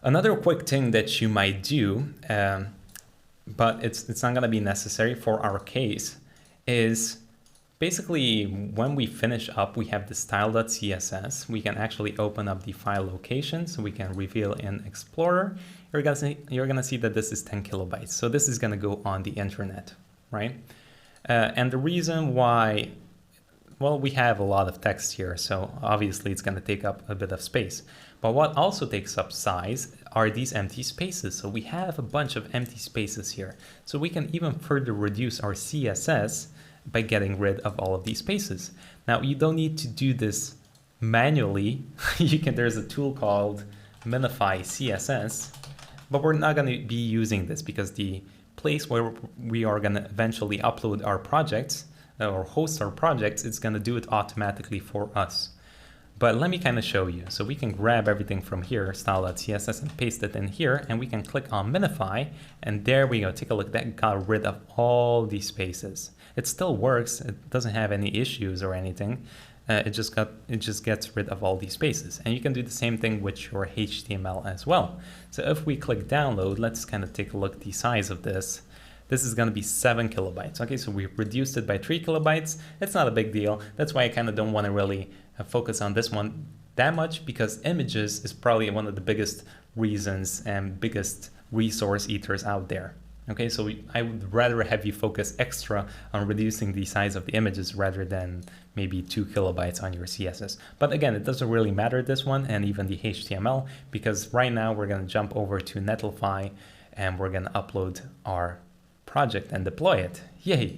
Another quick thing that you might do, but it's not going to be necessary for our case, is basically when we finish up, we have the style.css. We can actually open up the file location, so we can reveal in Explorer. You're gonna see that this is 10 kilobytes. So this is gonna go on the internet, right? And the reason why, well, we have a lot of text here, so obviously it's gonna take up a bit of space. But what also takes up size are these empty spaces. So we have a bunch of empty spaces here. So we can even further reduce our CSS by getting rid of all of these spaces. Now you don't need to do this manually. There's a tool called Minify CSS, but we're not going to be using this because the place where we are going to eventually upload our projects or host our projects, it's going to do it automatically for us. But let me kind of show you. So we can grab everything from here, style.css, and paste it in here, and we can click on Minify, and there we go. Take a look, that got rid of all these spaces. It still works. It doesn't have any issues or anything. It just gets rid of all these spaces. And you can do the same thing with your HTML as well. So if we click download, let's kind of take a look at the size of this. This is going to be 7 kilobytes. Okay, so we've reduced it by 3 kilobytes. It's not a big deal. That's why I kind of don't want to really focus on this one that much, because images is probably one of the biggest reasons and biggest resource eaters out there. Okay, so I would rather have you focus extra on reducing the size of the images rather than maybe 2 kilobytes on your CSS. But again, it doesn't really matter, this one, and even the HTML, because right now we're going to jump over to Netlify and we're going to upload our project and deploy it. Yay!